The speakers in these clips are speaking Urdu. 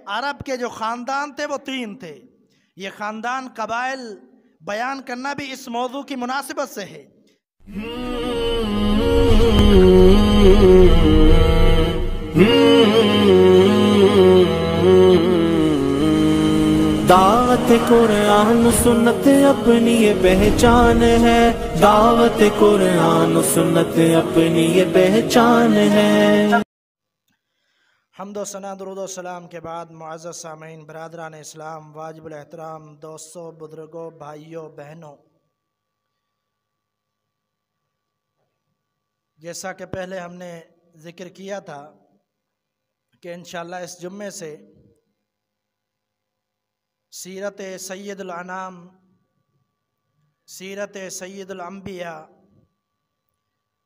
عرب کے جو خاندان تھے وہ 3 تھے۔ یہ خاندان قبائل بیان کرنا بھی اس موضوع کی مناسبت سے ہے۔ دعوت قرآن سنت اپنی یہ پہچان ہے، دعوت قرآن سنت اپنی یہ پہچان ہے۔ حمد و ثنا درود و سلام کے بعد معزز سامعین، برادران اسلام، واجب الاحترام دوستوں، بزرگوں، بھائیوں، بہنوں، جیسا کہ پہلے ہم نے ذکر کیا تھا کہ انشاءاللہ اس جمعے سے سیرت سید الانام، سیرت سید الانبیاء،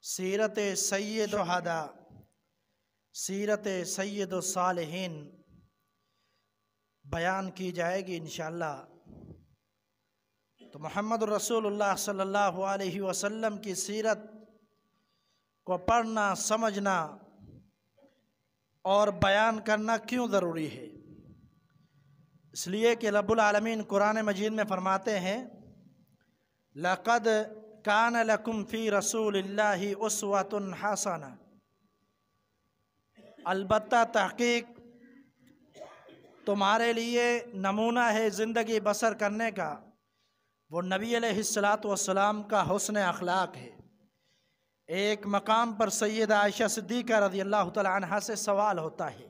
سیرت سید الشہداء، سیرت سید الصالحین بیان کی جائے گی انشاءاللہ۔ تو محمد رسول اللہ صلی اللہ علیہ وسلم کی سیرت کو پڑھنا، سمجھنا اور بیان کرنا کیوں ضروری ہے؟ اس لیے کہ رب العالمین قرآن مجید میں فرماتے ہیں لَقَدْ كَانَ لَكُمْ فِي رَسُولِ اللَّهِ أُسْوَةٌ حَسَنَةٌ، البتہ تحقیق تمہارے لیے نمونہ ہے زندگی بسر کرنے کا، وہ نبی علیہ السلام کا حسن اخلاق ہے۔ ایک مقام پر سیدہ عائشہ صدیقہ رضی اللہ تعالی عنہا سے سوال ہوتا ہے،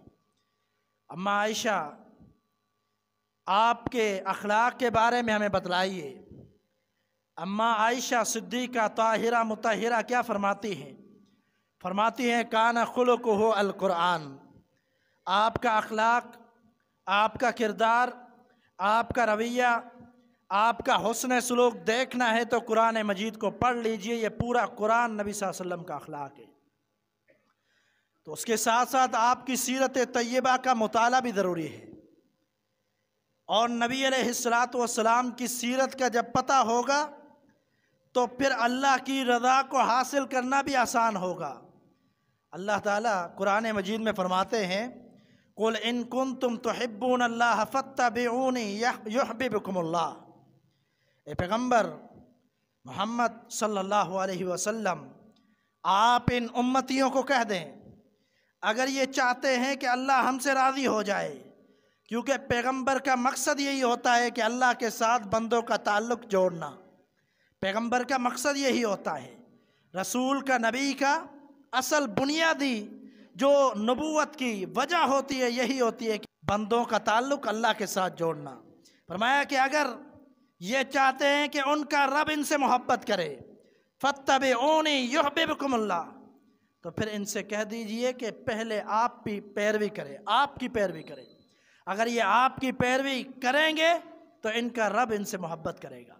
اما عائشہ آپ کے اخلاق کے بارے میں ہمیں بتلائیے۔ اما عائشہ صدیقہ طاہرہ مطہرہ کیا فرماتی ہیں؟ فرماتی ہیں کان خلقہ القرآن، آپ کا اخلاق، آپ کا کردار، آپ کا رویہ، آپ کا حسن سلوک دیکھنا ہے تو قرآن مجید کو پڑھ لیجئے، یہ پورا قرآن نبی صلی اللہ علیہ وسلم کا اخلاق ہے۔ تو اس کے ساتھ ساتھ آپ کی سیرت طیبہ کا مطالعہ بھی ضروری ہے، اور نبی علیہ السلام کی سیرت کا جب پتہ ہوگا تو پھر اللہ کی رضا کو حاصل کرنا بھی آسان ہوگا۔ اللہ تعالیٰ قرآن مجید میں فرماتے ہیں قُلْ إِن كُنتُمْ تُحِبُّونَ اللَّهَ فَاتَّبِعُونِي يُحْبِبْكُمُ اللَّهُ۔ اے پیغمبر محمد صلی اللہ علیہ وسلم، آپ ان امتیوں کو کہہ دیں اگر یہ چاہتے ہیں کہ اللہ ہم سے راضی ہو جائے، کیونکہ پیغمبر کا مقصد یہی ہوتا ہے کہ اللہ کے ساتھ بندوں کا تعلق جوڑنا، پیغمبر کا مقصد یہی ہوتا ہے۔ رسول کا، نبی کا اصل بنیادی جو نبوت کی وجہ ہوتی ہے یہی ہوتی ہے کہ بندوں کا تعلق اللہ کے ساتھ جوڑنا۔ فرمایا کہ اگر یہ چاہتے ہیں کہ ان کا رب ان سے محبت کرے، فَاتَّبِعُونِي يُحْبِبْكُمُ اللَّهُ، تو پھر ان سے کہہ دیجئے کہ پہلے آپ کی پیروی کرے، آپ کی پیروی کرے۔ اگر یہ آپ کی پیروی کریں گے تو ان کا رب ان سے محبت کرے گا۔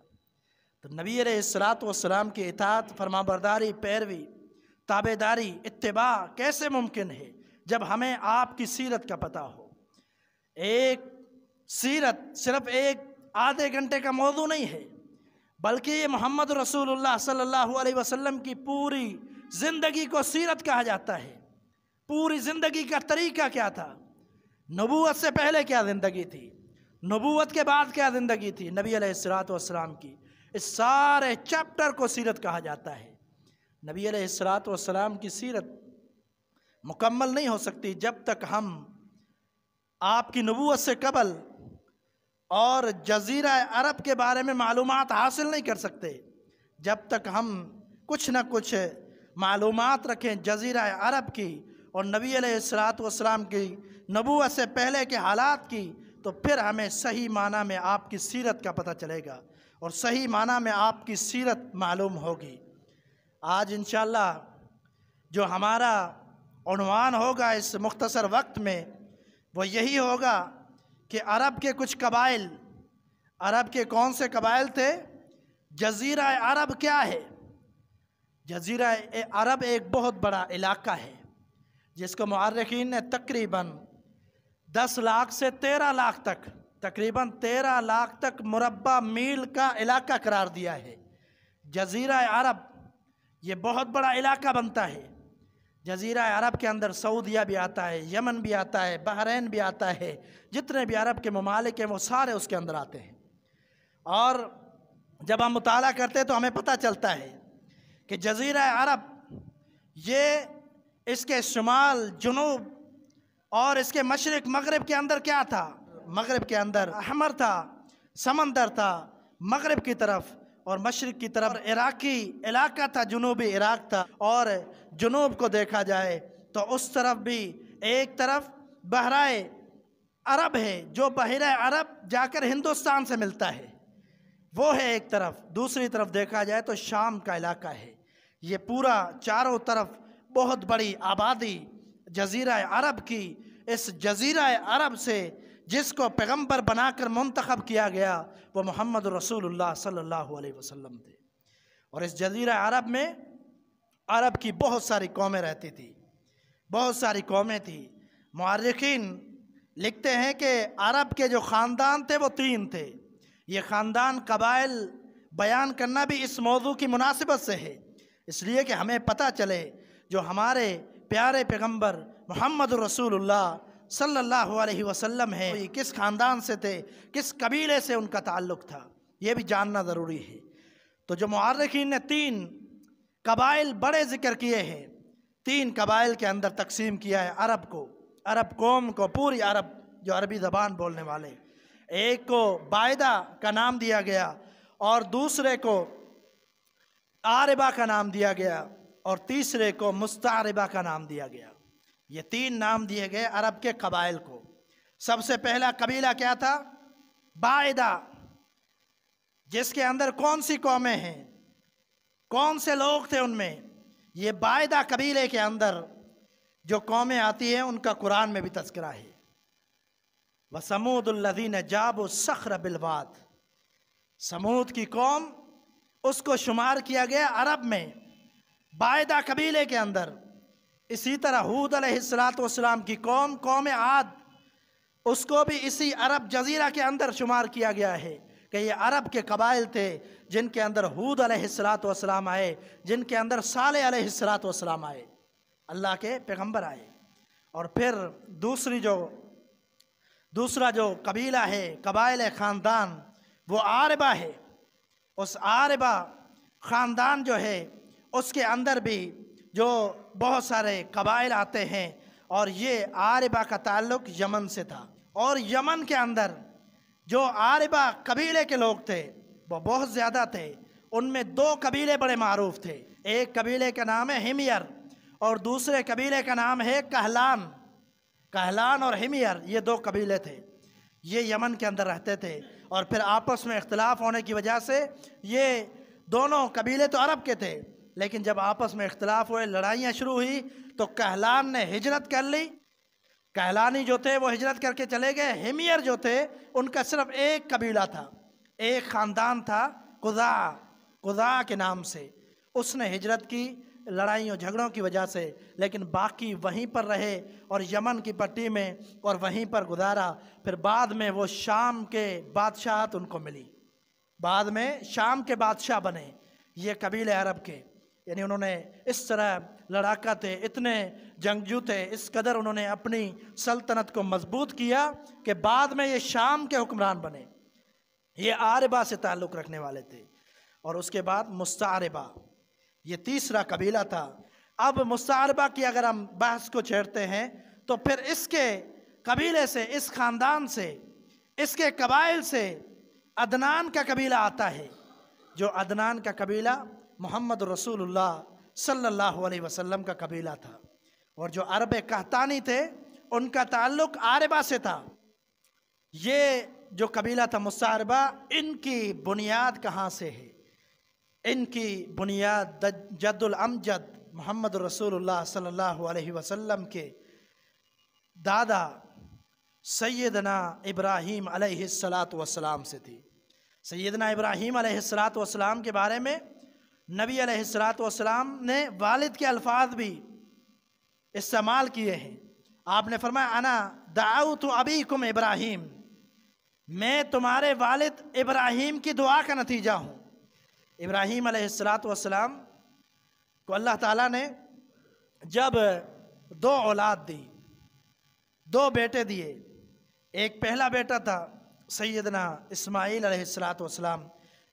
تو نبی علیہ السلام کی اطاعت، فرمانبرداری، پیروی، تابعداری، اتباع کیسے ممکن ہے جب ہمیں آپ کی سیرت کا پتہ ہو؟ ایک سیرت صرف ایک آدھے گھنٹے کا موضوع نہیں ہے، بلکہ یہ محمد رسول اللہ صلی اللہ علیہ وسلم کی پوری زندگی کو سیرت کہا جاتا ہے۔ پوری زندگی کا طریقہ کیا تھا، نبوت سے پہلے کیا زندگی تھی، نبوت کے بعد کیا زندگی تھی نبی علیہ السلام کی، اس سارے چیپٹر کو سیرت کہا جاتا ہے۔ نبی علیہ السلام کی سیرت مکمل نہیں ہو سکتی جب تک ہم آپ کی نبوت سے قبل اور جزیرہ عرب کے بارے میں معلومات حاصل نہیں کر سکتے، جب تک ہم کچھ نہ کچھ معلومات رکھیں جزیرہ عرب کی اور نبی علیہ السلام کی نبوت سے پہلے کے حالات کی، تو پھر ہمیں صحیح معنی میں آپ کی سیرت کا پتہ چلے گا اور صحیح معنی میں آپ کی سیرت معلوم ہوگی۔ آج انشاءاللہ جو ہمارا عنوان ہوگا اس مختصر وقت میں وہ یہی ہوگا کہ عرب کے کچھ قبائل، عرب کے کون سے قبائل تھے، جزیرہ عرب کیا ہے؟ جزیرہ عرب ایک بہت بڑا علاقہ ہے جس کو مورخین نے تقریباً 10 لاکھ سے 13 لاکھ تک، تقریباً 13 لاکھ تک مربع میل کا علاقہ قرار دیا ہے۔ جزیرہ عرب یہ بہت بڑا علاقہ بنتا ہے جزیرہ عرب کے اندر سعودیہ بھی آتا ہے، یمن بھی آتا ہے، بحرین بھی آتا ہے، جتنے بھی عرب کے ممالک ہیں وہ سارے اس کے اندر آتے ہیں۔ اور جب ہم مطالعہ کرتے ہیں تو ہمیں پتہ چلتا ہے کہ جزیرہ عرب یہ اس کے شمال، جنوب اور اس کے مشرق مغرب کے اندر کیا تھا؟ مغرب کے اندر احمر تھا، سمندر تھا مغرب کی طرف، اور مشرق کی طرف عراقی علاقہ تھا، جنوبی عراق تھا۔ اور جنوب کو دیکھا جائے تو اس طرف بھی ایک طرف بحرائے عرب ہے، جو بحیرہ عرب جا کر ہندوستان سے ملتا ہے، وہ ہے ایک طرف۔ دوسری طرف دیکھا جائے تو شام کا علاقہ ہے۔ یہ پورا چاروں طرف بہت بڑی آبادی جزیرہ عرب کی، اس جزیرہ عرب سے جس کو پیغمبر بنا کر منتخب کیا گیا وہ محمد رسول اللہ صلی اللہ علیہ وسلم تھے۔ اور اس جزیرہ عرب میں عرب کی بہت ساری قومیں رہتی تھی، بہت ساری قومیں تھیں۔ مورخین لکھتے ہیں کہ عرب کے جو خاندان تھے وہ 3 تھے۔ یہ خاندان قبائل بیان کرنا بھی اس موضوع کی مناسبت سے ہے، اس لیے کہ ہمیں پتہ چلے جو ہمارے پیارے پیغمبر محمد رسول اللہ صلی اللہ علیہ وسلم ہے کس خاندان سے تھے، کس قبیلے سے ان کا تعلق تھا، یہ بھی جاننا ضروری ہے۔ تو جو مورخین نے 3 قبائل بڑے ذکر کیے ہیں، 3 قبائل کے اندر تقسیم کیا ہے عرب کو، عرب قوم کو، پوری عرب جو عربی زبان بولنے والے۔ ایک کو بائدہ کا نام دیا گیا، اور دوسرے کو عاربہ کا نام دیا گیا، اور تیسرے کو مستعربہ کا نام دیا گیا۔ یہ 3 نام دیے گئے عرب کے قبائل کو۔ سب سے پہلا قبیلہ کیا تھا؟ بائدہ، جس کے اندر کون سی قومیں ہیں، کون سے لوگ تھے ان میں؟ یہ بائدہ قبیلے کے اندر جو قومیں آتی ہیں ان کا قرآن میں بھی تذکرہ ہے۔ وَثَمُودُ الَّذِينَ جَابُوا الصَّخْرَ بِالْوَادِ، سمود کی قوم، اس کو شمار کیا گیا عرب میں بائدہ قبیلے کے اندر۔ اسی طرح ہود علیہ السلام کی قوم، قوم عاد، اس کو بھی اسی عرب جزیرہ کے اندر شمار کیا گیا ہے کہ یہ عرب کے قبائل تھے جن کے اندر ہود علیہ السلام آئے، جن کے اندر صالح علیہ السلام آئے، اللہ کے پیغمبر آئے۔ اور پھر دوسرا جو قبیلہ ہے، قبائل خاندان، وہ عاربہ ہے۔ اس عاربہ خاندان جو ہے اس کے اندر بھی جو بہت سارے قبائل آتے ہیں، اور یہ عاربہ کا تعلق یمن سے تھا۔ اور یمن کے اندر جو عاربہ قبیلے کے لوگ تھے وہ بہت زیادہ تھے۔ ان میں 2 قبیلے بڑے معروف تھے، ایک قبیلے کا نام ہے ہمیر، اور دوسرے قبیلے کا نام ہے کہلان۔ کہلان اور ہمیر یہ 2 قبیلے تھے، یہ یمن کے اندر رہتے تھے۔ اور پھر آپس میں اختلاف ہونے کی وجہ سے یہ دونوں قبیلے تو عرب کے تھے، لیکن جب آپس میں اختلاف ہوئے، لڑائیاں شروع ہوئی، تو کہلان نے ہجرت کر لی، کہلانی جو تھے وہ ہجرت کر کے چلے گئے۔ ہمیر جو تھے ان کا صرف ایک قبیلہ تھا، ایک خاندان تھا، قضاع کے نام سے، اس نے ہجرت کی لڑائیوں جھگڑوں کی وجہ سے، لیکن باقی وہیں پر رہے اور یمن کی پٹی میں اور وہیں پر گزارا۔ پھر بعد میں وہ شام کے بادشاہت ان کو ملی، بعد میں شام کے بادشاہ بنے یہ قبیلے عرب کے۔ یعنی انہوں نے اس طرح لڑاکا تھے، اتنے جنگجو تھے، اس قدر انہوں نے اپنی سلطنت کو مضبوط کیا کہ بعد میں یہ شام کے حکمران بنے۔ یہ عاربہ سے تعلق رکھنے والے تھے۔ اور اس کے بعد مستعربہ، یہ تیسرا قبیلہ تھا۔ اب مستعربہ کی اگر ہم بحث کو چھیڑتے ہیں تو پھر اس کے قبیلے سے، اس خاندان سے، اس کے قبائل سے عدنان کا قبیلہ آتا ہے، جو عدنان کا قبیلہ محمد رسول اللہ صلی اللہ علیہ وسلم کا قبیلہ تھا۔ اور جو عرب قحطانی تھے ان کا تعلق عاربہ سے تھا۔ یہ جو قبیلہ تھا مستعربہ، ان کی بنیاد کہاں سے ہے؟ ان کی بنیاد جد الامجد محمد رسول اللہ صلی اللہ علیہ وسلم کے دادا سیدنا ابراہیم علیہ السلام سے تھی۔ سیدنا ابراہیم علیہ السلام کے بارے میں نبی علیہ السلام نے والد کے الفاظ بھی استعمال کیے ہیں۔ آپ نے فرمایا انا دعوت ابیکم ابراہیم، میں تمہارے والد ابراہیم کی دعا کا نتیجہ ہوں۔ ابراہیم علیہ السلام کو اللہ تعالیٰ نے جب دو اولاد دی، دو بیٹے دیے، ایک پہلا بیٹا تھا سیدنا اسماعیل علیہ السلام۔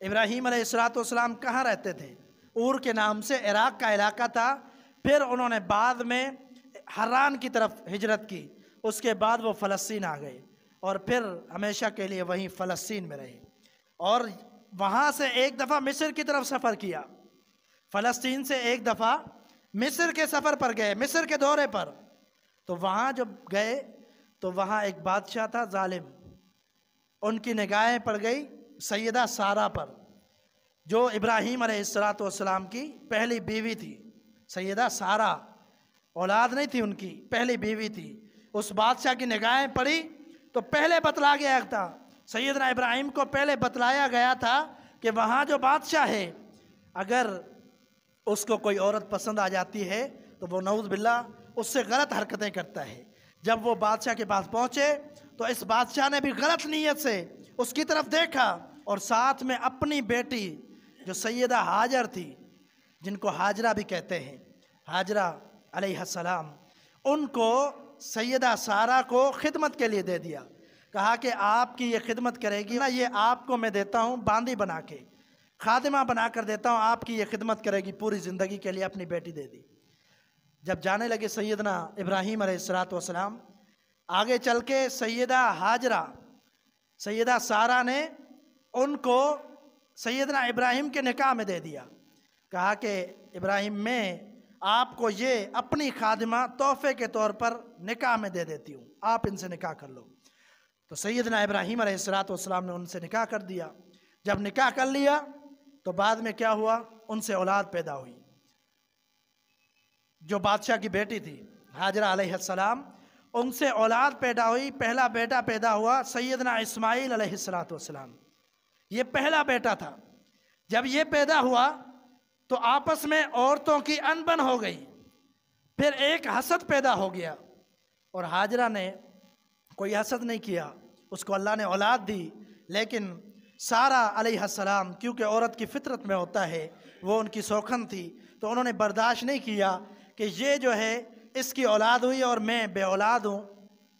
ابراہیم علیہ السلام کہاں رہتے تھے؟ اور کے نام سے عراق کا علاقہ تھا۔ پھر انہوں نے بعد میں حران کی طرف ہجرت کی، اس کے بعد وہ فلسطین آ گئے اور پھر ہمیشہ کے لیے وہیں فلسطین میں رہے، اور وہاں سے ایک دفعہ مصر کی طرف سفر کیا، فلسطین سے ایک دفعہ مصر کے سفر پر گئے، مصر کے دورے پر۔ تو وہاں جب گئے تو وہاں ایک بادشاہ تھا ظالم، ان کی نگاہیں پڑ گئی سیدہ سارہ پر، جو ابراہیم علیہ السلام کی پہلی بیوی تھی۔ سیدہ سارہ اولاد نہیں تھی ان کی، پہلی بیوی تھی۔ اس بادشاہ کی نگاہیں پڑی تو پہلے بتلا گیا تھا، سیدنا ابراہیم کو پہلے بتلایا گیا تھا کہ وہاں جو بادشاہ ہے اگر اس کو کوئی عورت پسند آ جاتی ہے تو وہ نعوذ باللہ اس سے غلط حرکتیں کرتا ہے۔ جب وہ بادشاہ کے پاس پہنچے تو اس بادشاہ نے بھی غلط نیت سے اس کی طرف دیکھا، اور ساتھ میں اپنی بیٹی جو سیدہ ہاجر تھی، جن کو ہاجرہ بھی کہتے ہیں، ہاجرہ علیہ السلام، ان کو سیدہ سارہ کو خدمت کے لیے دے دیا۔ کہا کہ آپ کی یہ خدمت کرے گی نا، یہ آپ کو میں دیتا ہوں باندی بنا کے، خادمہ بنا کر دیتا ہوں، آپ کی یہ خدمت کرے گی پوری زندگی کے لیے۔ اپنی بیٹی دے دی۔ جب جانے لگے سیدنا ابراہیم علیہ السلام، آگے چل کے سیدہ ہاجرہ، سیدہ سارہ نے ان کو سیدنا ابراہیم کے نکاح میں دے دیا۔ کہا کہ ابراہیم میں آپ کو یہ اپنی خادمہ تحفے کے طور پر نکاح میں دے دیتی ہوں، آپ ان سے نکاح کر لو۔ تو سیدنا ابراہیم علیہ السلام نے ان سے نکاح کر دیا۔ جب نکاح کر لیا تو بعد میں کیا ہوا؟ ان سے اولاد پیدا ہوئی، جو بادشاہ کی بیٹی تھی ہاجرہ علیہ السلام، ان سے اولاد پیدا ہوئی۔ پہلا بیٹا پیدا ہوا سیدنا اسماعیل علیہ السلام، یہ پہلا بیٹا تھا۔ جب یہ پیدا ہوا تو آپس میں عورتوں کی انبن ہو گئی، پھر ایک حسد پیدا ہو گیا، اور ہاجرہ نے کوئی حسد نہیں کیا، اس کو اللہ نے اولاد دی، لیکن سارہ علیہ السلام کیونکہ عورت کی فطرت میں ہوتا ہے، وہ ان کی سوکھن تھی، تو انہوں نے برداشت نہیں کیا کہ یہ جو ہے اس کی اولاد ہوئی اور میں بے اولاد ہوں،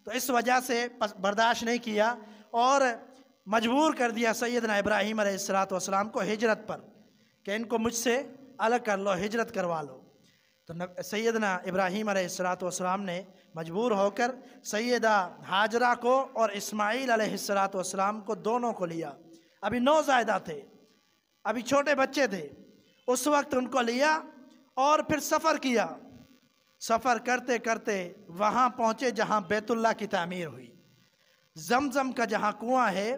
تو اس وجہ سے برداشت نہیں کیا اور مجبور کر دیا سیدنا ابراہیم علیہ السلام کو ہجرت پر کہ ان کو مجھ سے الگ کر لو، ہجرت کروا لو۔ تو سیدنا ابراہیم علیہ السلام نے مجبور ہو کر سیدہ ہاجرہ کو اور اسماعیل علیہ السلام کو دونوں کو لیا۔ ابھی نوزائیدہ تھے، ابھی چھوٹے بچے تھے، اس وقت ان کو لیا اور پھر سفر کیا۔ سفر کرتے کرتے وہاں پہنچے جہاں بیت اللہ کی تعمیر ہوئی۔ زمزم کا جہاں کنواں ہے،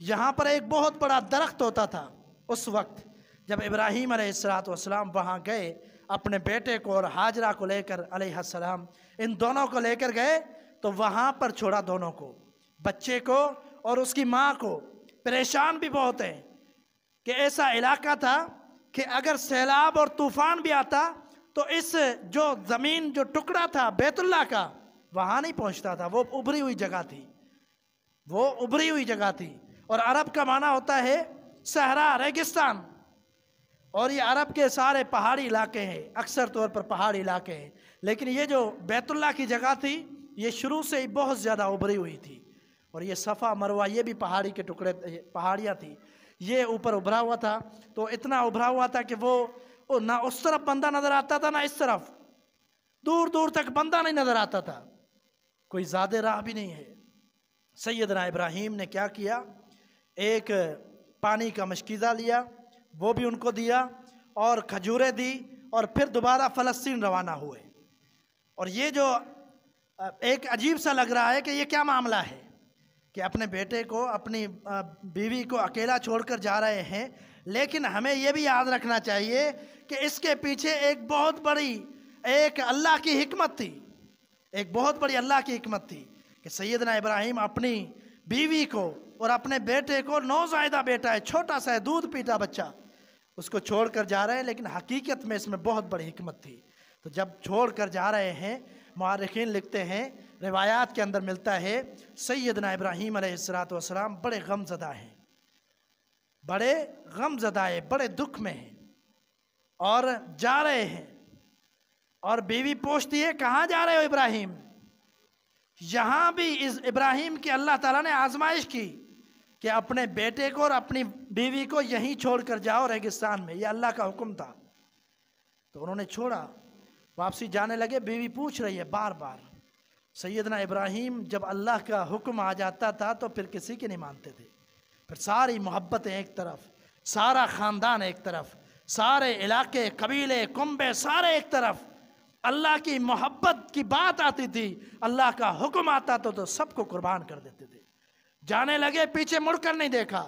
یہاں پر ایک بہت بڑا درخت ہوتا تھا۔ اس وقت جب ابراہیم علیہ السلام وہاں گئے، اپنے بیٹے کو اور ہاجرہ کو لے کر علیہ السلام، ان دونوں کو لے کر گئے تو وہاں پر چھوڑا دونوں کو، بچے کو اور اس کی ماں کو۔ پریشان بھی بہت ہیں کہ ایسا علاقہ تھا کہ اگر سیلاب اور طوفان بھی آتا تو اس جو زمین جو ٹکڑا تھا بیت اللہ کا وہاں نہیں پہنچتا تھا، وہ ابھری ہوئی جگہ تھی، وہ ابھری ہوئی جگہ تھی۔ اور عرب کا معنی ہوتا ہے صحرا، ریگستان، اور یہ عرب کے سارے پہاڑی علاقے ہیں، اکثر طور پر پہاڑی علاقے ہیں، لیکن یہ جو بیت اللہ کی جگہ تھی یہ شروع سے ہی بہت زیادہ ابھری ہوئی تھی۔ اور یہ صفا مروہ یہ بھی پہاڑی کے ٹکڑے، پہاڑیاں تھی، یہ اوپر ابھرا ہوا تھا، تو اتنا ابھرا ہوا تھا کہ وہ نہ اس طرف بندہ نظر آتا تھا نہ اس طرف، دور دور تک بندہ نہیں نظر آتا تھا، کوئی زیادہ راہ بھی نہیں ہے۔ سیدنا ابراہیم نے کیا کیا؟ ایک پانی کا مشکیزہ لیا، وہ بھی ان کو دیا، اور کھجوریں دی، اور پھر دوبارہ فلسطین روانہ ہوئے۔ اور یہ جو ایک عجیب سا لگ رہا ہے کہ یہ کیا معاملہ ہے کہ اپنے بیٹے کو، اپنی بیوی کو اکیلا چھوڑ کر جا رہے ہیں، لیکن ہمیں یہ بھی یاد رکھنا چاہیے کہ اس کے پیچھے ایک بہت بڑی ایک اللہ کی حکمت تھی، ایک بہت بڑی اللہ کی حکمت تھی کہ سیدنا ابراہیم اپنی بیوی کو اور اپنے بیٹے کو، نوزائیدہ بیٹا ہے، چھوٹا سا ہے، دودھ پیتا بچہ، اس کو چھوڑ کر جا رہے ہیں، لیکن حقیقت میں اس میں بہت بڑی حکمت تھی۔ تو جب چھوڑ کر جا رہے ہیں، مورخین لکھتے ہیں، روایات کے اندر ملتا ہے سیدنا ابراہیم علیہ السلام بڑے غم زدہ ہیں، بڑے غم زدہ ہیں، بڑے دکھ میں ہیں، اور جا رہے ہیں، اور بیوی پوچھتی ہے کہاں جا رہے ہو ابراہیم؟ یہاں بھی اس ابراہیم کی اللہ تعالیٰ نے آزمائش کی کہ اپنے بیٹے کو اور اپنی بیوی کو یہیں چھوڑ کر جاؤ ریگستان میں، یہ اللہ کا حکم تھا۔ تو انہوں نے چھوڑا، واپسی جانے لگے، بیوی پوچھ رہی ہے بار بار۔ سیدنا ابراہیم جب اللہ کا حکم آ جاتا تھا تو پھر کسی کی نہیں مانتے تھے، پھر ساری محبتیں ایک طرف، سارا خاندان ایک طرف، سارے علاقے، قبیلے، کنبے سارے ایک طرف، اللہ کی محبت کی بات آتی تھی، اللہ کا حکم آتا تو سب کو قربان کر دیتے تھے۔ جانے لگے، پیچھے مڑ کر نہیں دیکھا،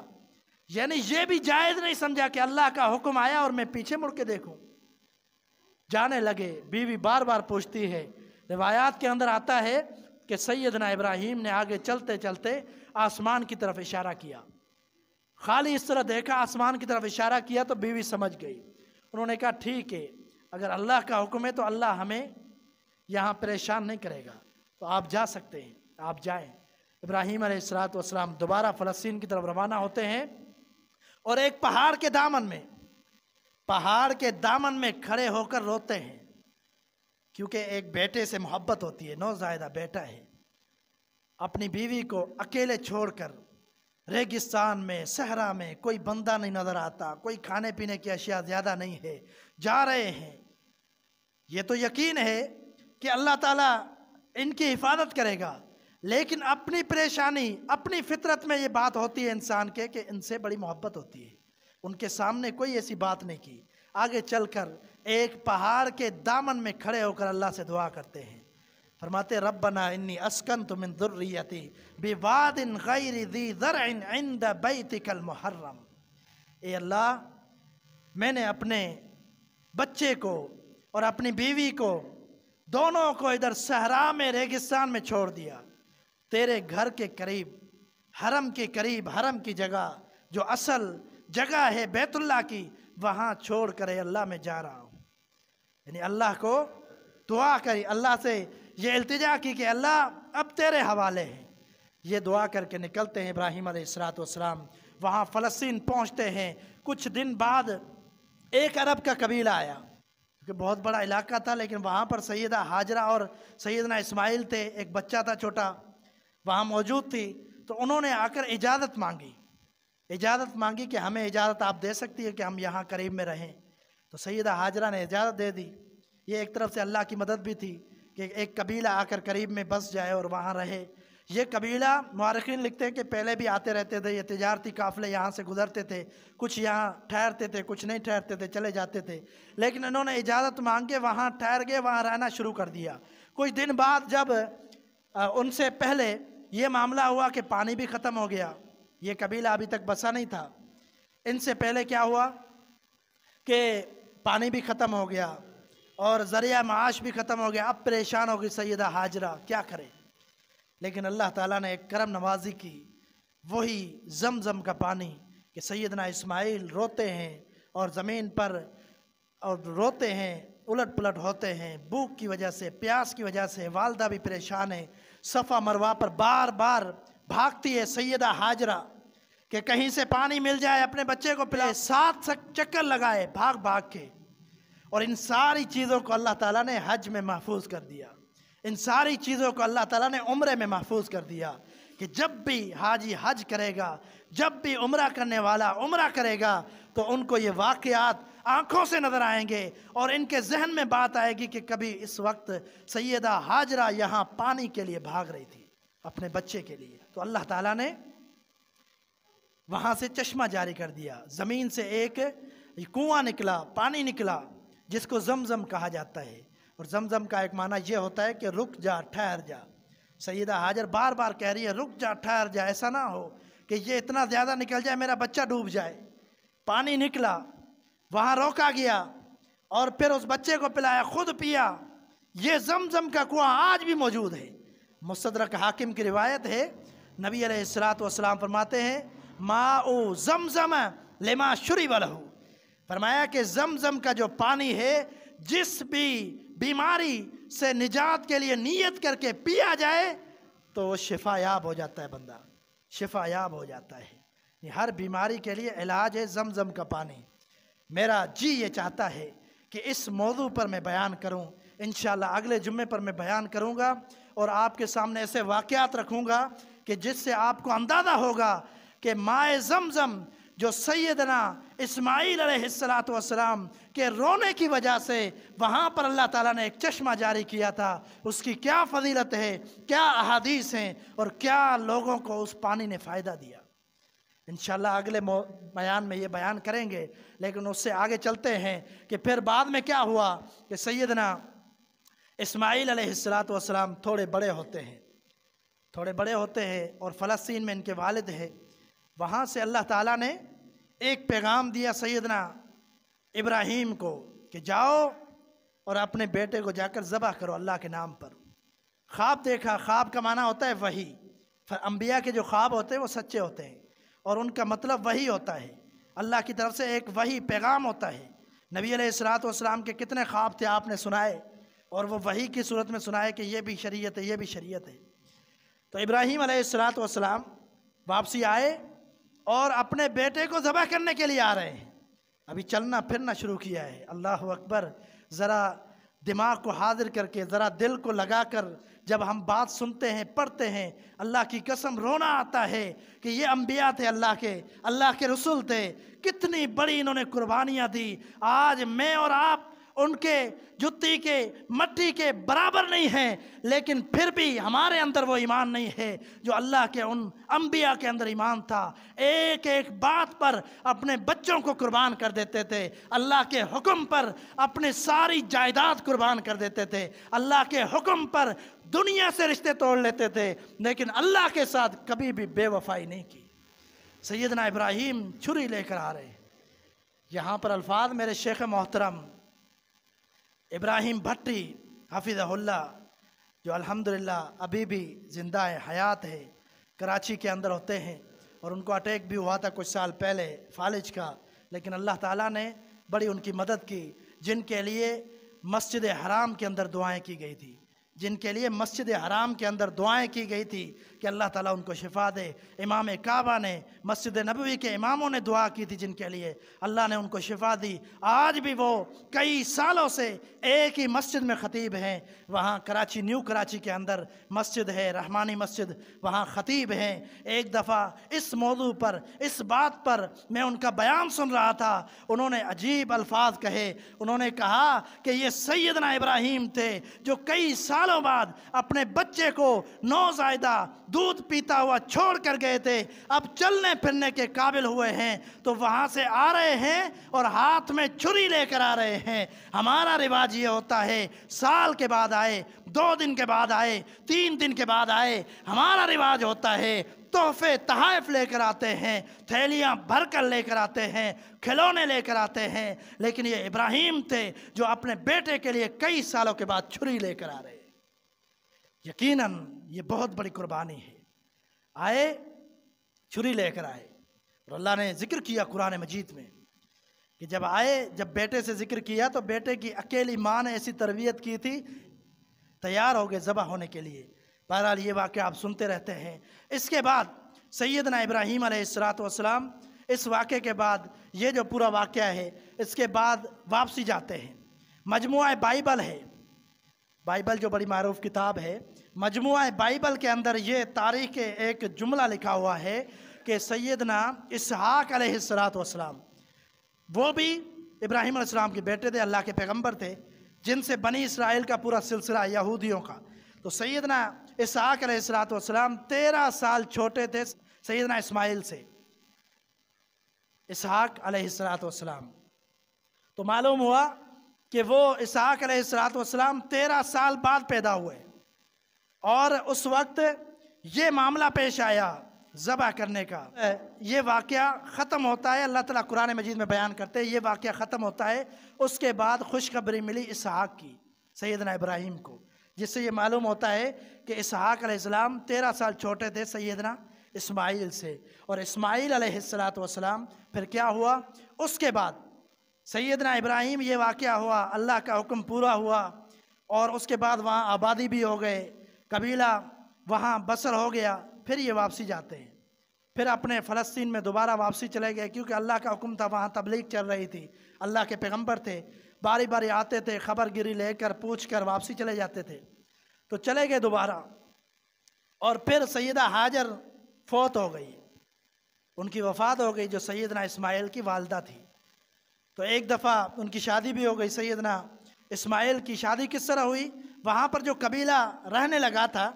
یعنی یہ بھی جائز نہیں سمجھا کہ اللہ کا حکم آیا اور میں پیچھے مڑ کے دیکھوں۔ جانے لگے، بیوی بار بار پوچھتی ہے۔ روایات کے اندر آتا ہے کہ سیدنا ابراہیم نے آگے چلتے چلتے آسمان کی طرف اشارہ کیا، خالی اس طرح دیکھا، آسمان کی طرف اشارہ کیا تو بیوی سمجھ گئی۔ انہوں نے کہا ٹھیک ہے، اگر اللہ کا حکم ہے تو اللہ ہمیں یہاں پریشان نہیں کرے گا، تو آپ جا سکتے ہیں، آپ جائیں۔ ابراہیم علیہ السلام دوبارہ فلسطین کی طرف روانہ ہوتے ہیں اور ایک پہاڑ کے دامن میں کھڑے ہو کر روتے ہیں، کیونکہ ایک بیٹے سے محبت ہوتی ہے، نوزائیدہ بیٹا ہے۔ اپنی بیوی کو اکیلے چھوڑ کر ریگستان میں، صحرا میں، کوئی بندہ نہیں نظر آتا، کوئی کھانے پینے کی اشیاء زیادہ نہیں ہے، جا رہے ہیں۔ یہ تو یقین ہے کہ اللہ تعالیٰ ان کی حفاظت کرے گا، لیکن اپنی پریشانی، اپنی فطرت میں یہ بات ہوتی ہے انسان کے کہ ان سے بڑی محبت ہوتی ہے۔ ان کے سامنے کوئی ایسی بات نہیں کی، آگے چل کر ایک پہاڑ کے دامن میں کھڑے ہو کر اللہ سے دعا کرتے ہیں، فرماتے ربنا انی اسکنت من ذریتی بواد غیر ذی زرع عند بیتک المحرم۔ اے اللہ، میں نے اپنے بچے کو اور اپنی بیوی کو، دونوں کو ادھر صحرا میں، ریگستان میں چھوڑ دیا، تیرے گھر کے قریب، حرم کے قریب، حرم کی جگہ جو اصل جگہ ہے بیت اللہ کی، وہاں چھوڑ کر اے اللہ میں جا رہا ہوں۔ یعنی اللہ کو دعا کری، اللہ سے یہ التجا کی کہ اللہ اب تیرے حوالے ہیں۔ یہ دعا کر کے نکلتے ہیں ابراہیم علیہ السلام، وہاں فلسطین پہنچتے ہیں۔ کچھ دن بعد ایک عرب کا قبیلہ آیا، کیونکہ بہت بڑا علاقہ تھا، لیکن وہاں پر سیدہ ہاجرہ اور سیدنا اسماعیل تھے، ایک بچہ تھا چھوٹا، وہاں موجود تھی۔ تو انہوں نے آ کر اجازت مانگی کہ ہمیں اجازت آپ دے سکتی ہے کہ ہم یہاں قریب میں رہیں؟ تو سیدہ ہاجرہ نے اجازت دے دی۔ یہ ایک طرف سے اللہ کی مدد بھی تھی کہ ایک قبیلہ آ کر قریب میں بس جائے اور وہاں رہے۔ یہ قبیلہ، مورخین لکھتے ہیں کہ پہلے بھی آتے رہتے تھے، یہ تجارتی قافلے یہاں سے گزرتے تھے، کچھ یہاں ٹھہرتے تھے، کچھ نہیں ٹھہرتے تھے، چلے جاتے تھے، لیکن انہوں نے اجازت مانگ کے وہاں ٹھہر گئے، وہاں رہنا شروع کر دیا۔ کچھ دن بعد جب ان سے پہلے یہ معاملہ ہوا کہ پانی بھی ختم ہو گیا، یہ قبیلہ ابھی تک بسا نہیں تھا، ان سے پہلے کیا ہوا کہ پانی بھی ختم ہو گیا اور ذریعہ معاش بھی ختم ہو گیا۔ اب پریشان ہو گئی سیدہ ہاجرہ، کیا کرے؟ لیکن اللہ تعالیٰ نے ایک کرم نوازی کی، وہی زمزم کا پانی کہ سیدنا اسماعیل روتے ہیں اور زمین پر اور روتے ہیں، الٹ پلٹ ہوتے ہیں، بھوک کی وجہ سے، پیاس کی وجہ سے، والدہ بھی پریشان ہے، صفا مروہ پر بار بار بھاگتی ہے سیدہ ہاجرہ کہ کہیں سے پانی مل جائے، اپنے بچے کو پلائے، 7 چکر لگائے بھاگ بھاگ کے، اور ان ساری چیزوں کو اللہ تعالیٰ نے حج میں محفوظ کر دیا، ان ساری چیزوں کو اللہ تعالیٰ نے عمرے میں محفوظ کر دیا کہ جب بھی حاجی حج کرے گا، جب بھی عمرہ کرنے والا عمرہ کرے گا، تو ان کو یہ واقعات آنکھوں سے نظر آئیں گے اور ان کے ذہن میں بات آئے گی کہ کبھی اس وقت سیدہ ہاجرہ یہاں پانی کے لیے بھاگ رہی تھی اپنے بچے کے لیے۔ تو اللہ تعالیٰ نے وہاں سے چشمہ جاری کر دیا، زمین سے ایک کنواں نکلا، پانی نکلا، جس کو زمزم کہا جاتا ہے، اور زمزم کا ایک معنی یہ ہوتا ہے کہ رک جا، ٹھہر جا۔ سیدہ ہاجر بار بار کہہ رہی ہے رک جا، ٹھہر جا، ایسا نہ ہو کہ یہ اتنا زیادہ نکل جائے میرا بچہ ڈوب جائے۔ پانی نکلا، وہاں روکا گیا اور پھر اس بچے کو پلایا، خود پیا۔ یہ زمزم کا کنواں آج بھی موجود ہے۔ مستدرک حاکم کی روایت ہے، نبی علیہ السلام فرماتے ہیں ماء زمزم لما شرب لہ، فرمایا کہ زمزم کا جو پانی ہے، جس بھی بیماری سے نجات کے لیے نیت کر کے پیا جائے تو وہ شفا یاب ہو جاتا ہے، بندہ شفا یاب ہو جاتا ہے۔ ہر بیماری کے لیے علاج ہے زمزم کا پانی۔ میرا جی یہ چاہتا ہے کہ اس موضوع پر میں بیان کروں انشاءاللہ اگلے جمعے پر میں بیان کروں گا اور آپ کے سامنے ایسے واقعات رکھوں گا کہ جس سے آپ کو اندازہ ہوگا کہ مائے زمزم جو سیدنا اسماعیل علیہ السلام کے رونے کی وجہ سے وہاں پر اللہ تعالیٰ نے ایک چشمہ جاری کیا تھا، اس کی کیا فضیلت ہے، کیا احادیث ہیں اور کیا لوگوں کو اس پانی نے فائدہ دیا۔ انشاءاللہ اگلے بیان میں یہ بیان کریں گے، لیکن اس سے آگے چلتے ہیں کہ پھر بعد میں کیا ہوا کہ سیدنا اسماعیل علیہ السلام تھوڑے بڑے ہوتے ہیں اور فلسطین میں ان کے والد ہیں۔ وہاں سے اللہ تعالیٰ نے ایک پیغام دیا سیدنا ابراہیم کو کہ جاؤ اور اپنے بیٹے کو جا کر ذبح کرو اللہ کے نام پر۔ خواب دیکھا، خواب کا معنی ہوتا ہے وحی، انبیاء کے جو خواب ہوتے ہیں وہ سچے ہوتے ہیں اور ان کا مطلب وحی ہوتا ہے، اللہ کی طرف سے ایک وحی پیغام ہوتا ہے۔ نبی علیہ السلام کے کتنے خواب تھے آپ نے سنائے، اور وہ وحی کی صورت میں سنائے کہ یہ بھی شریعت ہے، یہ بھی شریعت ہے۔ تو ابراہیم علیہ السلام واپسی آئے اور اپنے بیٹے کو ذبح کرنے کے لیے آ رہے ہیں، ابھی چلنا پھرنا شروع کیا ہے۔ اللہ اکبر، ذرا دماغ کو حاضر کر کے، ذرا دل کو لگا کر جب ہم بات سنتے ہیں، پڑھتے ہیں، اللہ کی قسم رونا آتا ہے کہ یہ انبیاء تھے، اللہ کے رسول تھے، کتنی بڑی انہوں نے قربانیاں دی۔ آج میں اور آپ ان کے جتی کے مٹی کے برابر نہیں ہیں، لیکن پھر بھی ہمارے اندر وہ ایمان نہیں ہے جو اللہ کے ان انبیاء کے اندر ایمان تھا۔ ایک ایک بات پر اپنے بچوں کو قربان کر دیتے تھے، اللہ کے حکم پر اپنے ساری جائیداد قربان کر دیتے تھے، اللہ کے حکم پر دنیا سے رشتے توڑ لیتے تھے، لیکن اللہ کے ساتھ کبھی بھی بے وفائی نہیں کی۔ سیدنا ابراہیم چھری لے کر آ رہے ہیں۔ یہاں پر الفاظ میرے شیخ محترم ابراہیم بھٹی حفظہ اللہ، جو الحمدللہ ابھی بھی زندہ حیات ہے، کراچی کے اندر ہوتے ہیں، اور ان کو اٹیک بھی ہوا تھا کچھ سال پہلے فالج کا، لیکن اللہ تعالیٰ نے بڑی ان کی مدد کی، جن کے لیے مسجد حرام کے اندر دعائیں کی گئی تھی، کہ اللہ تعالیٰ ان کو شفا دے۔ امام کعبہ نے، مسجد نبوی کے اماموں نے دعا کی تھی جن کے لیے، اللہ نے ان کو شفا دی۔ آج بھی وہ کئی سالوں سے ایک ہی مسجد میں خطیب ہیں، وہاں کراچی، نیو کراچی کے اندر مسجد ہے رحمانی مسجد، وہاں خطیب ہیں۔ ایک دفعہ اس موضوع پر، اس بات پر میں ان کا بیان سن رہا تھا، انہوں نے عجیب الفاظ کہے۔ انہوں نے کہا کہ یہ سیدنا ابراہیم تھے جو کئی سالوں بعد اپنے بچے کو نوزائیدہ دودھ پیتا ہوا چھوڑ کر گئے تھے، اب چلنے پھرنے کے قابل ہوئے ہیں، تو وہاں سے آ رہے ہیں اور ہاتھ میں چھری لے کر آ رہے ہیں۔ ہمارا رواج یہ ہوتا ہے سال کے بعد آئے، 2 دن کے بعد آئے، 3 دن کے بعد آئے، ہمارا رواج ہوتا ہے تحفے تحائف لے کر آتے ہیں، تھیلیاں بھر کر لے کر آتے ہیں، کھلونے لے کر آتے ہیں، لیکن یہ ابراہیم تھے جو اپنے بیٹے کے لیے کئی سالوں کے بعد چھری لے کر آ رہے ہیں۔ یقیناً یہ بہت بڑی قربانی ہے۔ آئے، چھری لے کر آئے، اور اللہ نے ذکر کیا قرآن مجید میں کہ جب آئے، جب بیٹے سے ذکر کیا تو بیٹے کی اکیلی ماں نے ایسی تربیت کی تھی، تیار ہو گئے ذبح ہونے کے لیے۔ بہرحال یہ واقعہ آپ سنتے رہتے ہیں۔ اس کے بعد سیدنا ابراہیم علیہ السلام اس واقعے کے بعد، یہ جو پورا واقعہ ہے، اس کے بعد واپسی جاتے ہیں۔ مجموعہ بائبل ہے، بائبل جو بڑی معروف کتاب ہے، مجموعہ بائبل کے اندر یہ تاریخ کے ایک جملہ لکھا ہوا ہے کہ سیدنا اسحاق علیہ السلام، وہ بھی ابراہیم علیہ السلام کے بیٹے تھے، اللہ کے پیغمبر تھے، جن سے بنی اسرائیل کا پورا سلسلہ یہودیوں کا۔ تو سیدنا اسحاق علیہ السلام 13 سال چھوٹے تھے سیدنا اسماعیل سے، اسحاق علیہ السلام۔ تو معلوم ہوا کہ وہ اسحاق علیہ السلام 13 سال بعد پیدا ہوئے، اور اس وقت یہ معاملہ پیش آیا ذبح کرنے کا۔ یہ واقعہ ختم ہوتا ہے، اللہ تعالیٰ قرآن مجید میں بیان کرتے ہیں، یہ واقعہ ختم ہوتا ہے، اس کے بعد خوشخبری ملی اسحاق کی سیدنا ابراہیم کو، جس سے یہ معلوم ہوتا ہے کہ اسحاق علیہ السلام 13 سال چھوٹے تھے سیدنا اسماعیل سے۔ اور اسماعیل علیہ السلام پھر کیا ہوا؟ اس کے بعد سیدنا ابراہیم، یہ واقعہ ہوا، اللہ کا حکم پورا ہوا، اور اس کے بعد وہاں آبادی بھی ہو گئے، قبیلہ وہاں بسر ہو گیا۔ پھر یہ واپسی جاتے ہیں، پھر اپنے فلسطین میں دوبارہ واپسی چلے گئے، کیونکہ اللہ کا حکم تھا، وہاں تبلیغ چل رہی تھی، اللہ کے پیغمبر تھے۔ باری باری آتے تھے، خبر گیری لے کر پوچھ کر واپسی چلے جاتے تھے۔ تو چلے گئے دوبارہ، اور پھر سیدہ ہاجر فوت ہو گئی، ان کی وفات ہو گئی جو سیدنا اسماعیل کی والدہ تھی۔ تو ایک دفعہ ان کی شادی بھی ہو گئی۔ سیدنا اسماعیل کی شادی کس طرح ہوئی؟ وہاں پر جو قبیلہ رہنے لگا تھا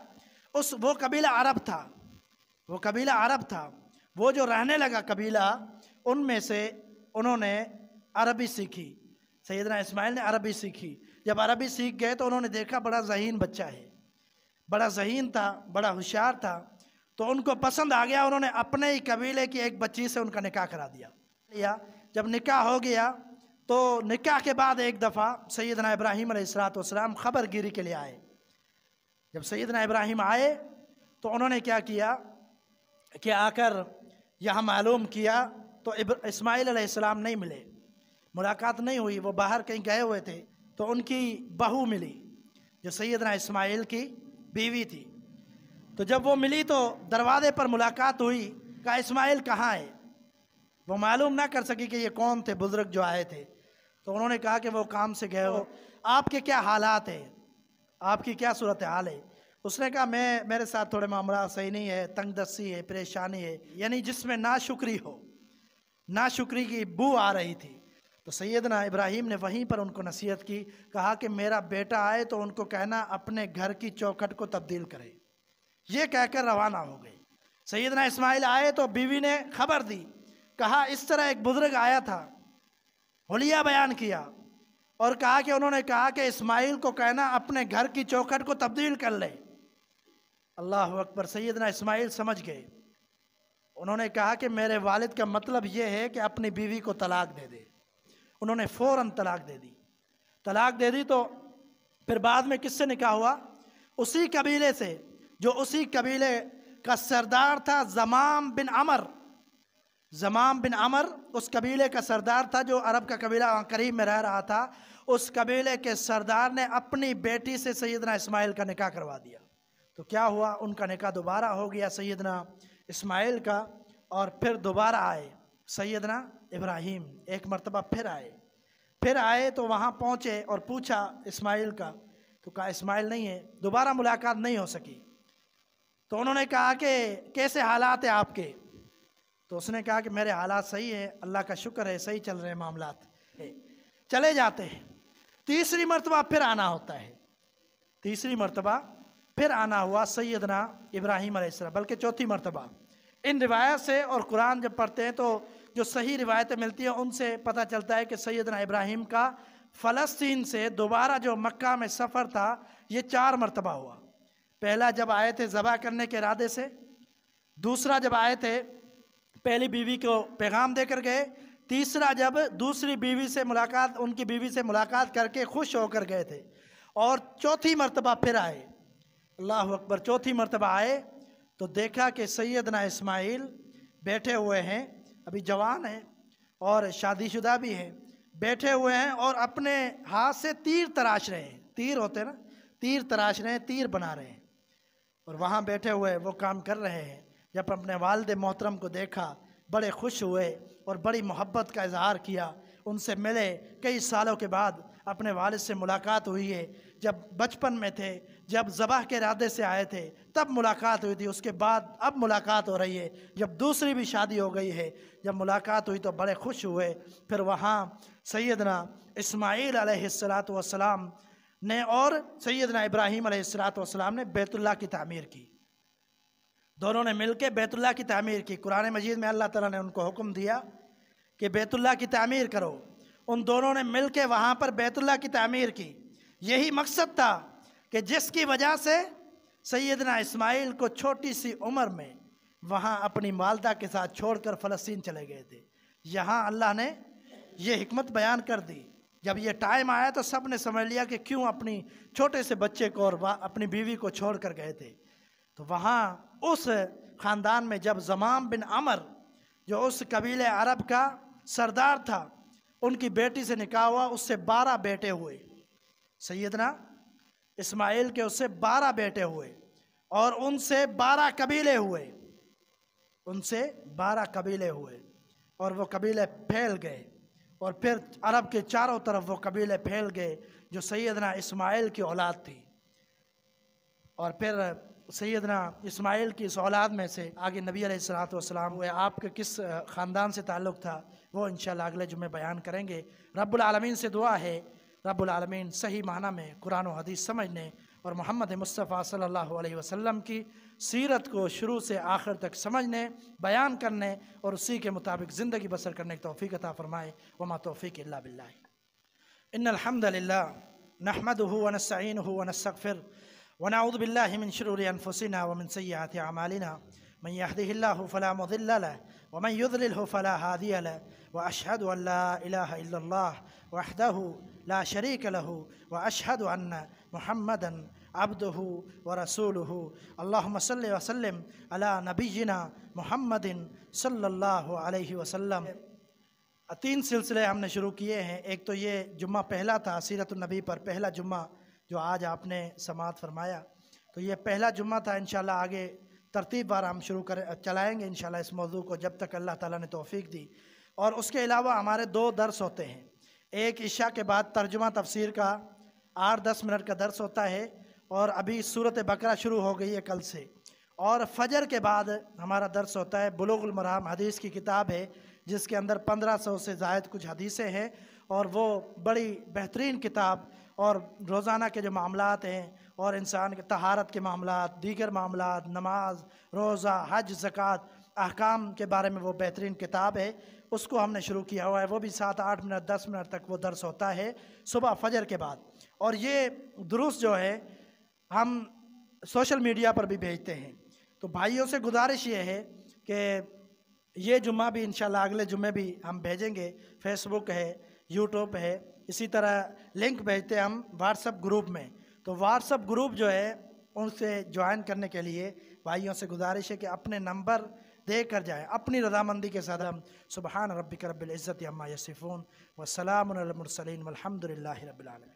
وہ قبیلہ عرب تھا، وہ قبیلہ عرب تھا۔ وہ جو رہنے لگا قبیلہ، ان میں سے انہوں نے عربی سیکھی، سیدنا اسماعیل نے عربی سیکھی۔ جب عربی سیکھ گئے تو انہوں نے دیکھا بڑا ذہین بچہ ہے، بڑا ذہین تھا، بڑا ہوشیار تھا، تو ان کو پسند آ گیا۔ انہوں نے اپنے ہی قبیلے کی ایک بچی سے ان کا نکاح کرا دیا۔ جب نکاح ہو گیا تو نکاح کے بعد ایک دفعہ سیدنا ابراہیم علیہ السلام خبر گیری کے لیے آئے۔ جب سیدنا ابراہیم آئے تو انہوں نے کیا کیا کہ آ کر یہاں معلوم کیا تو اسماعیل علیہ السلام نہیں ملے، ملاقات نہیں ہوئی، وہ باہر کہیں گئے ہوئے تھے۔ تو ان کی بہو ملی جو سیدنا اسماعیل کی بیوی تھی۔ تو جب وہ ملی تو دروازے پر ملاقات ہوئی، کہا اسماعیل کہاں ہے؟ وہ معلوم نہ کر سکی کہ یہ کون تھے بزرگ جو آئے تھے۔ تو انہوں نے کہا کہ وہ کام سے گئے ہو، آپ کے کیا حالات ہیں، آپ کی کیا صورتحال ہے؟ اس نے کہا میرے ساتھ تھوڑے معاملات صحیح نہیں ہے، تنگ دستی ہے، پریشانی ہے، یعنی جس میں ناشکری ہو، ناشکری کی بو آ رہی تھی۔ تو سیدنا ابراہیم نے وہیں پر ان کو نصیحت کی، کہا کہ میرا بیٹا آئے تو ان کو کہنا اپنے گھر کی چوکھٹ کو تبدیل کرے۔ یہ کہہ کر روانہ ہو گئے۔ سیدنا اسماعیل آئے تو بیوی نے خبر دی، کہا اس طرح ایک بزرگ آیا تھا، حلیہ بیان کیا اور کہا کہ انہوں نے کہا کہ اسماعیل کو کہنا اپنے گھر کی چوکھٹ کو تبدیل کر لے۔ اللہ اکبر! سیدنا اسماعیل سمجھ گئے۔ انہوں نے کہا کہ میرے والد کا مطلب یہ ہے کہ اپنی بیوی کو طلاق دے دے۔ انہوں نے فوراً طلاق دے دی۔ طلاق دے دی تو پھر بعد میں کس سے نکاح ہوا؟ اسی قبیلے سے جو اسی قبیلے کا سردار تھا، زمام بن عمر۔ زمام بن عمر اس قبیلے کا سردار تھا جو عرب کا قبیلہ قریب میں رہ رہا تھا۔ اس قبیلے کے سردار نے اپنی بیٹی سے سیدنا اسماعیل کا نکاح کروا دیا۔ تو کیا ہوا؟ ان کا نکاح دوبارہ ہو گیا سیدنا اسماعیل کا، اور پھر دوبارہ آئے سیدنا ابراہیم، ایک مرتبہ پھر آئے تو وہاں پہنچے اور پوچھا اسماعیل کا، تو کہا اسماعیل نہیں ہے۔ دوبارہ ملاقات نہیں ہو سکی۔ تو انہوں نے کہا کہ کیسے حالات ہیں آپ کے؟ تو اس نے کہا کہ میرے حالات صحیح ہیں، اللہ کا شکر ہے، صحیح چل رہے ہیں معاملات، چلے جاتے ہیں۔ تیسری مرتبہ پھر آنا ہوتا ہے، تیسری مرتبہ پھر آنا ہوا سیدنا ابراہیم علیہ السلام، بلکہ چوتھی مرتبہ۔ ان روایت سے اور قرآن جب پڑھتے ہیں تو جو صحیح روایتیں ملتی ہیں ان سے پتہ چلتا ہے کہ سیدنا ابراہیم کا فلسطین سے دوبارہ جو مکہ میں سفر تھا یہ 4 مرتبہ ہوا۔ پہلا جب آئے تھے ذبح کرنے کے ارادے سے، دوسرا جب آئے تھے پہلی بیوی کو پیغام دے کر گئے، تیسرا جب دوسری بیوی سے ملاقات، ان کی بیوی سے ملاقات کر کے خوش ہو کر گئے تھے، اور چوتھی مرتبہ پھر آئے۔ اللہ اکبر! چوتھی مرتبہ آئے تو دیکھا کہ سیدنا اسماعیل بیٹھے ہوئے ہیں، ابھی جوان ہیں اور شادی شدہ بھی ہیں، بیٹھے ہوئے ہیں اور اپنے ہاتھ سے تیر تراش رہے ہیں، تیر ہوتے ہیں نا، تیر تراش رہے ہیں، تیر بنا رہے ہیں، اور وہاں بیٹھے ہوئے وہ کام کر رہے ہیں۔ جب اپنے والد محترم کو دیکھا بڑے خوش ہوئے اور بڑی محبت کا اظہار کیا، ان سے ملے، کئی سالوں کے بعد اپنے والد سے ملاقات ہوئی ہے۔ جب بچپن میں تھے، جب ذبح کے ارادے سے آئے تھے تب ملاقات ہوئی تھی، اس کے بعد اب ملاقات ہو رہی ہے، جب دوسری بھی شادی ہو گئی ہے، جب ملاقات ہوئی تو بڑے خوش ہوئے۔ پھر وہاں سیدنا اسماعیل علیہ السلام نے اور سیدنا ابراہیم علیہ السلام نے بیت اللہ کی تعمیر کی، دونوں نے مل کے بیت اللہ کی تعمیر کی۔ قرآن مجید میں اللہ تعالیٰ نے ان کو حکم دیا کہ بیت اللہ کی تعمیر کرو، ان دونوں نے مل کے وہاں پر بیت اللہ کی تعمیر کی۔ یہی مقصد تھا کہ جس کی وجہ سے سیدنا اسماعیل کو چھوٹی سی عمر میں وہاں اپنی والدہ کے ساتھ چھوڑ کر فلسطین چلے گئے تھے۔ یہاں اللہ نے یہ حکمت بیان کر دی۔ جب یہ ٹائم آیا تو سب نے سمجھ لیا کہ کیوں اپنی چھوٹے سے بچے کو اور اپنی بیوی کو چھوڑ کر گئے تھے۔ تو وہاں اس خاندان میں جب زمام بن عمر جو اس قبیلے عرب کا سردار تھا، ان کی بیٹی سے نکاح ہوا، اس سے 12 بیٹے ہوئے۔ سیدنا اسماعیل کے اس سے 12 بیٹے ہوئے اور ان سے 12 قبیلے ہوئے، ان سے 12 قبیلے ہوئے، اور وہ قبیلے پھیل گئے اور پھر عرب کے چاروں طرف وہ قبیلے پھیل گئے جو سیدنا اسماعیل کی اولاد تھی، اور پھر سیدنا اسماعیل کی اس اولاد میں سے آگے نبی علیہ الصلوۃ والسلام ہوئے۔ آپ کے کس خاندان سے تعلق تھا وہ انشاءاللہ اگلے جمعے بیان کریں گے۔ رب العالمین سے دعا ہے رب العالمین صحیح معنی میں قرآن و حدیث سمجھنے اور محمد مصطفیٰ صلی اللہ علیہ وسلم کی سیرت کو شروع سے آخر تک سمجھنے، بیان کرنے اور اسی کے مطابق زندگی بسر کرنے کی توفیق عطا فرمائے۔ وما توفیق الا باللہ۔ ان الحمد للہ نحمده ونستعینه ونستغفر ونعوذ باللہ من شرور انفسنا ومن سیئات اعمالنا من يهده الله فلا مضل له ومن يضلله فلا هادي له واشهد ان لا اله الا الله وحده لا شريك له واشهد ان محمدا عبده ورسوله اللهم صل وسلم على نبينا محمد صلی اللہ علیہ وسلم۔ 3 سلسلے ہم نے شروع کیے ہیں۔ ایک تو یہ جمعہ پہلا تھا سیرت النبی پر، پہلا جمعہ جو آج آپ نے سماعت فرمایا، تو یہ پہلا جمعہ تھا۔ انشاءاللہ آگے ترتیب بار ہم چلائیں گے انشاءاللہ اس موضوع کو جب تک اللہ تعالیٰ نے توفیق دی۔ اور اس کے علاوہ ہمارے 2 درس ہوتے ہیں، ایک عشاء کے بعد ترجمہ تفسیر کا 8-10 منٹ کا درس ہوتا ہے، اور ابھی سورۃ بقرہ شروع ہو گئی ہے کل سے، اور فجر کے بعد ہمارا درس ہوتا ہے بلوغ المرام، حدیث کی کتاب ہے جس کے اندر 1500 سے زائد کچھ حدیثیں ہیں، اور وہ بڑی بہترین کتاب، اور روزانہ کے جو معاملات ہیں اور انسان کے طہارت کے معاملات، دیگر معاملات، نماز، روزہ، حج، زکوٰۃ، احکام کے بارے میں وہ بہترین کتاب ہے، اس کو ہم نے شروع کیا ہوا ہے۔ وہ بھی 7-8 منٹ 10 منٹ تک وہ درس ہوتا ہے صبح فجر کے بعد۔ اور یہ دروس جو ہے ہم سوشل میڈیا پر بھی بھیجتے ہیں، تو بھائیوں سے گزارش یہ ہے کہ یہ جمعہ بھی انشاءاللہ اگلے جمعے بھی ہم بھیجیں گے۔ فیس بک ہے، یوٹیوب ہے، اسی طرح لنک بھیجتے ہیں ہم واٹس ایپ گروپ میں، تو واٹس ایپ گروپ جو ہے ان سے جوائن کرنے کے لیے بھائیوں سے گزارش ہے کہ اپنے نمبر دے کر جائیں اپنی رضامندی کے ساتھ۔ سبحان ربک رب العزت عما یصفون وسلام علی المرسلین والحمد للہ رب العالمین۔